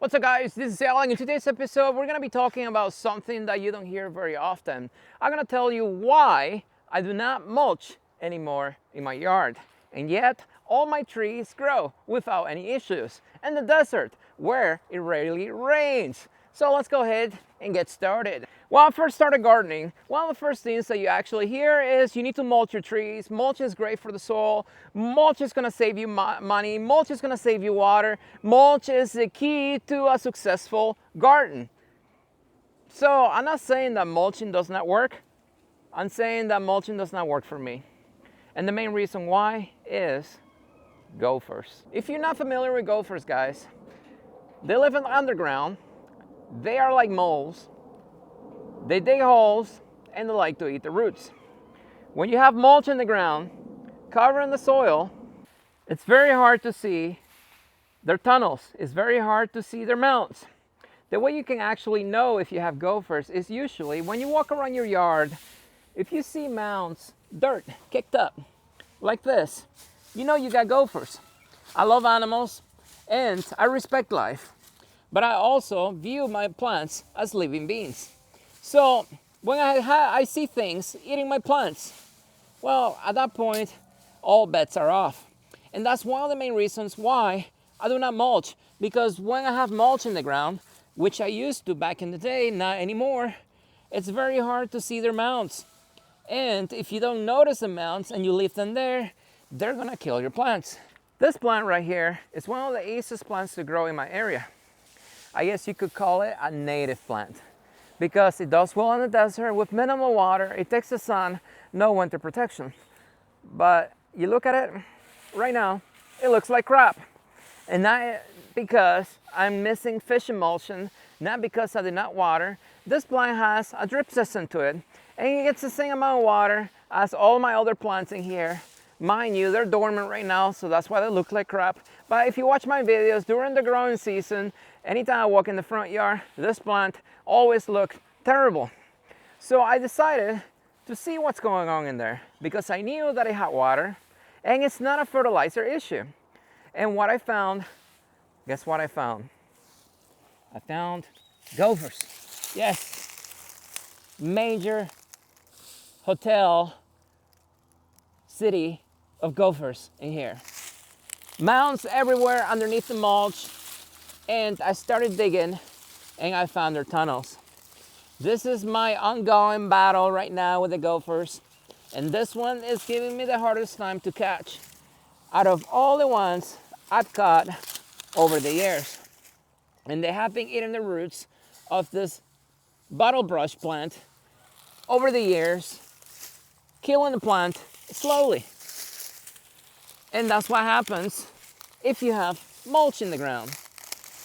What's up guys, this is Alan. In today's episode we're going to be talking about something that you don't hear very often. I'm going to tell you why I do not mulch anymore in my yard, and yet all my trees grow without any issues in the desert where it rarely rains. So let's go ahead and get started. When I first started gardening, one of the first things that you actually hear is you need to mulch your trees. Mulch is great for the soil. Mulch is going to save you money. Mulch is going to save you water. Mulch is the key to a successful garden. So I'm not saying that mulching does not work. I'm saying that mulching does not work for me. And the main reason why is gophers. If you're not familiar with gophers, guys, they live in the underground. They are like moles. They dig holes and they like to eat the roots. When you have mulch in the ground, covering the soil, it's very hard to see their tunnels. It's very hard to see their mounds. The way you can actually know if you have gophers is usually when you walk around your yard, if you see mounds, dirt kicked up like this, you know you got gophers. I love animals and I respect life, but I also view my plants as living beings. So when I see things eating my plants, well, at that point, all bets are off. And that's one of the main reasons why I do not mulch. Because when I have mulch in the ground, which I used to back in the day, not anymore, it's very hard to see their mounds. And if you don't notice the mounds and you leave them there, they're gonna kill your plants. This plant right here is one of the easiest plants to grow in my area. I guess you could call it a native plant, because it does well in the desert with minimal water. It takes the sun, no winter protection. But you look at it right now, it looks like crap. And not because I'm missing fish emulsion, not because I did not water. This plant has a drip system to it, and it gets the same amount of water as all my other plants in here. Mind you, they're dormant right now, so that's why they look like crap. But if you watch my videos during the growing season, anytime I walk in the front yard, this plant always looked terrible. So I decided to see what's going on in there, because I knew that it had water and it's not a fertilizer issue. And what I found, guess what I found? I found gophers. Yes, major hotel city of gophers in here. Mounds everywhere underneath the mulch, and I started digging and I found their tunnels. This is my ongoing battle right now with the gophers, and this one is giving me the hardest time to catch out of all the ones I've caught over the years. And they have been eating the roots of this bottle brush plant over the years, killing the plant slowly. And that's what happens if you have mulch in the ground.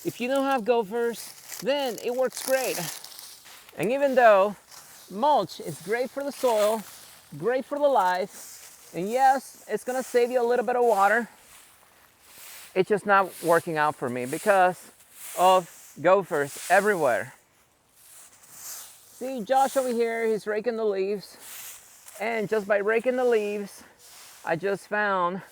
If you don't have gophers, then it works great. And even though mulch is great for the soil, great for the life, and yes, it's gonna save you a little bit of water, it's just not working out for me because of gophers everywhere. See Josh over here, he's raking the leaves. And just by raking the leaves, I just found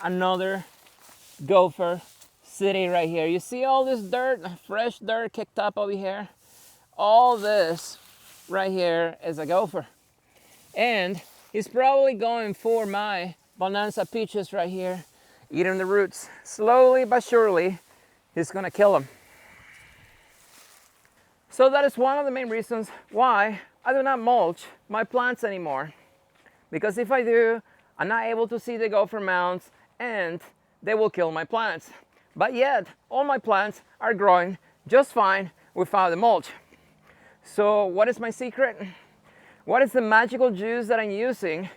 another gopher city right here. You see all this dirt, fresh dirt kicked up over here? All this right here is a gopher. And he's probably going for my bonanza peaches right here, eating the roots. Slowly but surely, he's gonna kill them. So that is one of the main reasons why I do not mulch my plants anymore. Because if I do, I'm not able to see the gopher mounds and they will kill my plants. But yet, all my plants are growing just fine without the mulch. So what is my secret? What is the magical juice that I'm using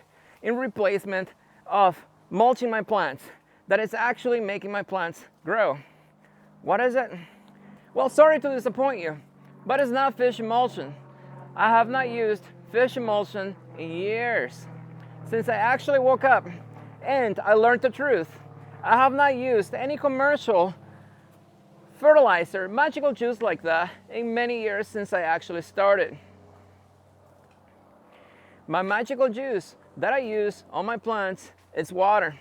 in replacement of mulching my plants that is actually making my plants grow? What is it? Well, sorry to disappoint you, but it's not fish emulsion. I have not used fish emulsion in years. Since I actually woke up and I learned the truth, I have not used any commercial fertilizer, magical juice like that in many years since I actually started. My magical juice that I use on my plants is water.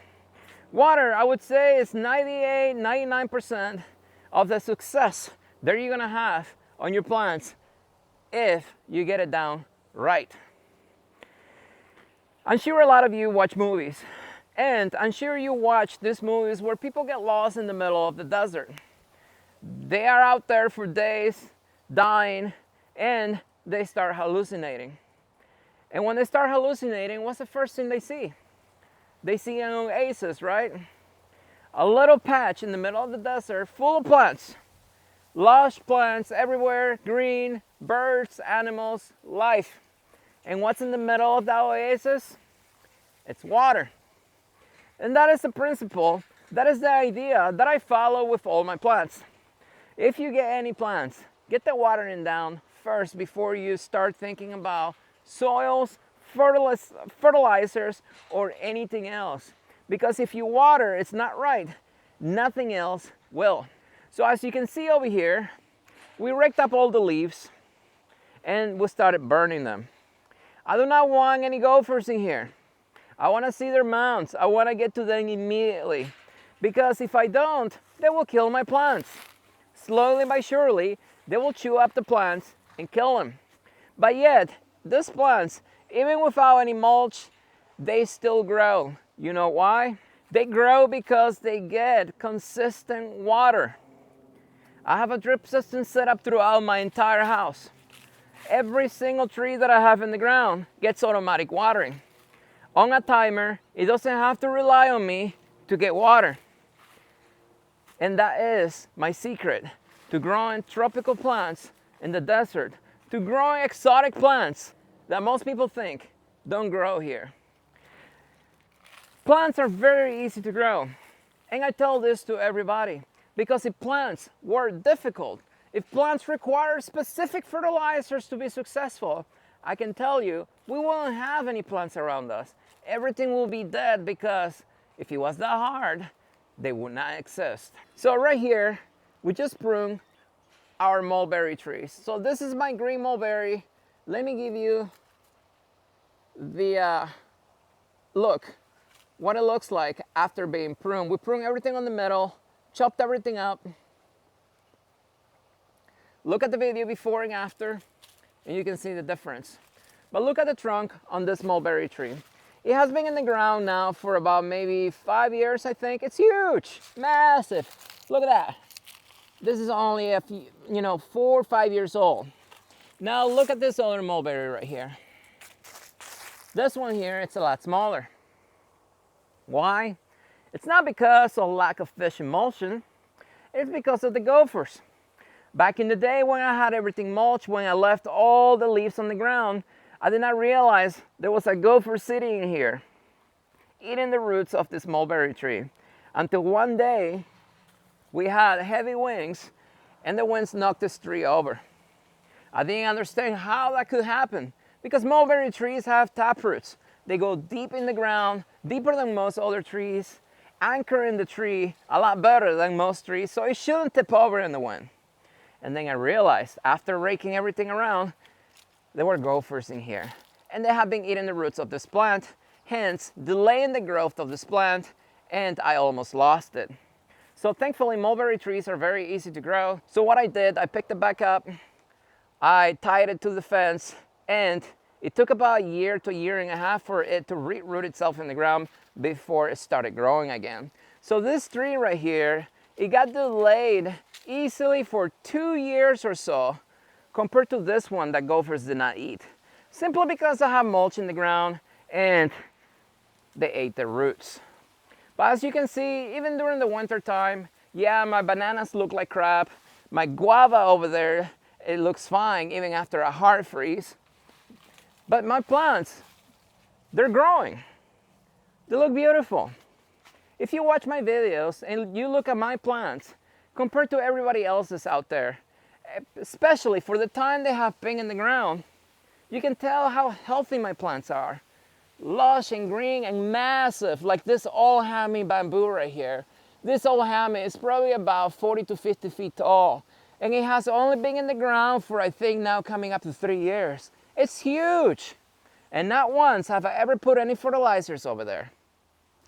Water, I would say, is 98, 99% of the success that you're gonna have on your plants if you get it down right. I'm sure a lot of you watch movies, and I'm sure you watch these movies where people get lost in the middle of the desert. They are out there for days, dying, and they start hallucinating. And when they start hallucinating, what's the first thing they see? They see an oasis, right? A little patch in the middle of the desert full of plants. Lush plants everywhere, green, birds, animals, life. And what's in the middle of that oasis? It's water. And that is the principle, that is the idea that I follow with all my plants. If you get any plants, get the watering down first before you start thinking about soils, fertilizers, or anything else. Because if you water, it's not right, nothing else will. So as you can see over here, we raked up all the leaves and we started burning them. I do not want any gophers in here. I want to see their mounds. I want to get to them immediately. Because if I don't, they will kill my plants. Slowly but surely, they will chew up the plants and kill them. But yet, these plants, even without any mulch, they still grow. You know why? They grow because they get consistent water. I have a drip system set up throughout my entire house. Every single tree that I have in the ground gets automatic watering. On a timer, it doesn't have to rely on me to get water. And that is my secret to growing tropical plants in the desert, to growing exotic plants that most people think don't grow here. Plants are very easy to grow. And I tell this to everybody because if plants were difficult, if plants require specific fertilizers to be successful, I can tell you we won't have any plants around us. Everything will be dead because if it was that hard, they would not exist. So right here, we just pruned our mulberry trees. So this is my green mulberry. Let me give you the look, what it looks like after being pruned. We pruned everything on the middle, chopped everything up. Look at the video before and after, and you can see the difference. But look at the trunk on this mulberry tree. It has been in the ground now for about maybe 5 years, I think. It's huge, massive. Look at that. This is only 4 or 5 years old. Now look at this other mulberry right here. This one here, it's a lot smaller. Why? It's not because of lack of fish emulsion. It's because of the gophers. Back in the day when I had everything mulched, when I left all the leaves on the ground, I did not realize there was a gopher sitting in here, eating the roots of this mulberry tree. Until one day, we had heavy winds, and the winds knocked this tree over. I didn't understand how that could happen, because mulberry trees have taproots. They go deep in the ground, deeper than most other trees, anchor in the tree a lot better than most trees, so it shouldn't tip over in the wind. And then I realized, after raking everything around, there were gophers in here. And they have been eating the roots of this plant, hence delaying the growth of this plant, and I almost lost it. So thankfully, mulberry trees are very easy to grow. So what I did, I picked it back up, I tied it to the fence, and it took about a year to a year and a half for it to root itself in the ground before it started growing again. So this tree right here, it got delayed easily for 2 years or so compared to this one that gophers did not eat. Simply because I have mulch in the ground and they ate the roots. But as you can see, even during the winter time, yeah, my bananas look like crap. My guava over there, it looks fine even after a hard freeze. But my plants, they're growing. They look beautiful. If you watch my videos and you look at my plants compared to everybody else's out there, especially for the time they have been in the ground, you can tell how healthy my plants are. Lush and green and massive, like this all-hammy bamboo right here. This all-hammy is probably about 40 to 50 feet tall, and it has only been in the ground for, I think, now coming up to 3 years. It's huge, and not once have I ever put any fertilizers over there.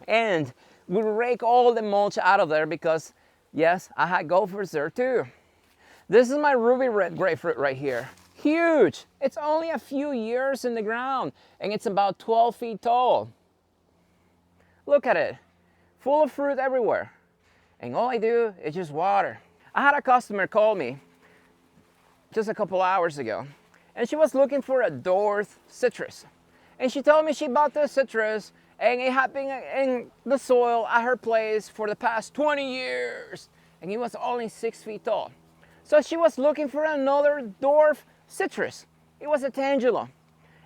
And we rake all the mulch out of there because, yes, I had gophers there too. This is my ruby red grapefruit right here. Huge. It's only a few years in the ground and it's about 12 feet tall. Look at it, full of fruit everywhere. And all I do is just water. I had a customer call me just a couple hours ago and she was looking for a dwarf citrus. And she told me she bought this citrus and it had been in the soil at her place for the past 20 years. And it was only 6 feet tall. So she was looking for another dwarf citrus. It was a tangelo.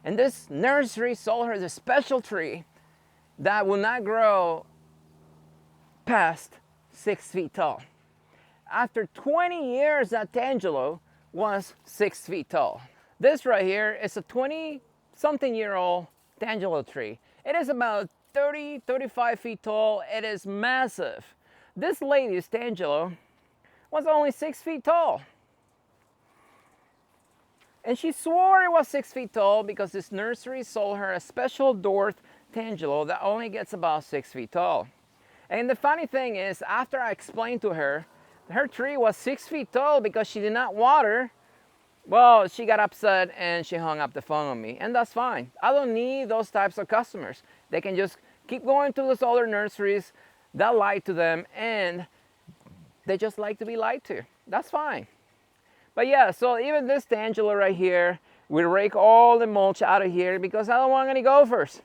And this nursery sold her the special tree that will not grow past 6 feet tall. After 20 years, that tangelo was 6 feet tall. This right here is a 20-something-year-old tangelo tree. It is about 35 feet tall. It is massive. This lady's tangelo was only 6 feet tall. And she swore it was 6 feet tall because this nursery sold her a special dwarf tangelo that only gets about 6 feet tall. And the funny thing is, after I explained to her, her tree was 6 feet tall because she did not water, well, she got upset and she hung up the phone on me. And that's fine. I don't need those types of customers. They can just keep going to those other nurseries that lie to them and they just like to be lied to. That's fine. But yeah, so even this tangelo right here, we rake all the mulch out of here because I don't want any gophers.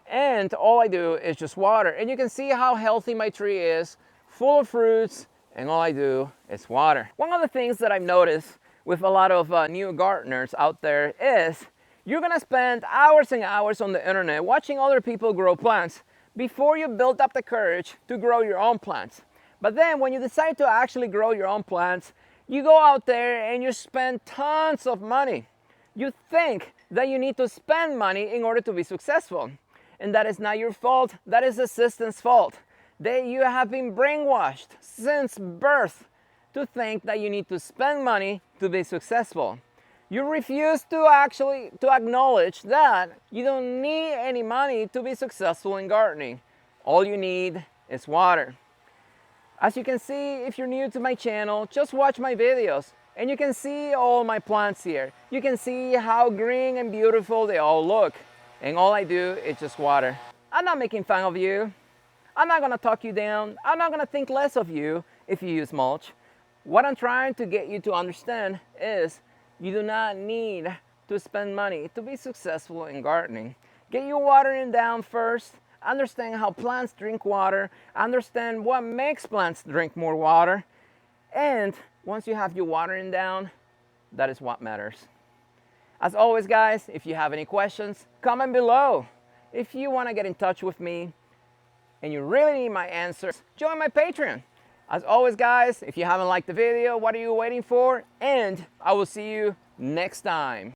And all I do is just water. And you can see how healthy my tree is, full of fruits, and all I do is water. One of the things that I've noticed with a lot of new gardeners out there is you're gonna spend hours and hours on the internet watching other people grow plants before you build up the courage to grow your own plants. But then when you decide to actually grow your own plants, you go out there and you spend tons of money. You think that you need to spend money in order to be successful. And that is not your fault, that is the system's fault. You have been brainwashed since birth to think that you need to spend money to be successful. You refuse to acknowledge that you don't need any money to be successful in gardening. All you need is water. As you can see, if you're new to my channel, just watch my videos and you can see all my plants here. You can see how green and beautiful they all look. And all I do is just water. I'm not making fun of you. I'm not gonna talk you down. I'm not gonna think less of you if you use mulch. What I'm trying to get you to understand is you do not need to spend money to be successful in gardening. Get your watering down first. Understand how plants drink water. Understand what makes plants drink more water. And once you have your watering down, that is what matters. As always, guys, if you have any questions, comment below. If you want to get in touch with me and you really need my answers, join my Patreon. As always, guys, if you haven't liked the video, what are you waiting for? And I will see you next time.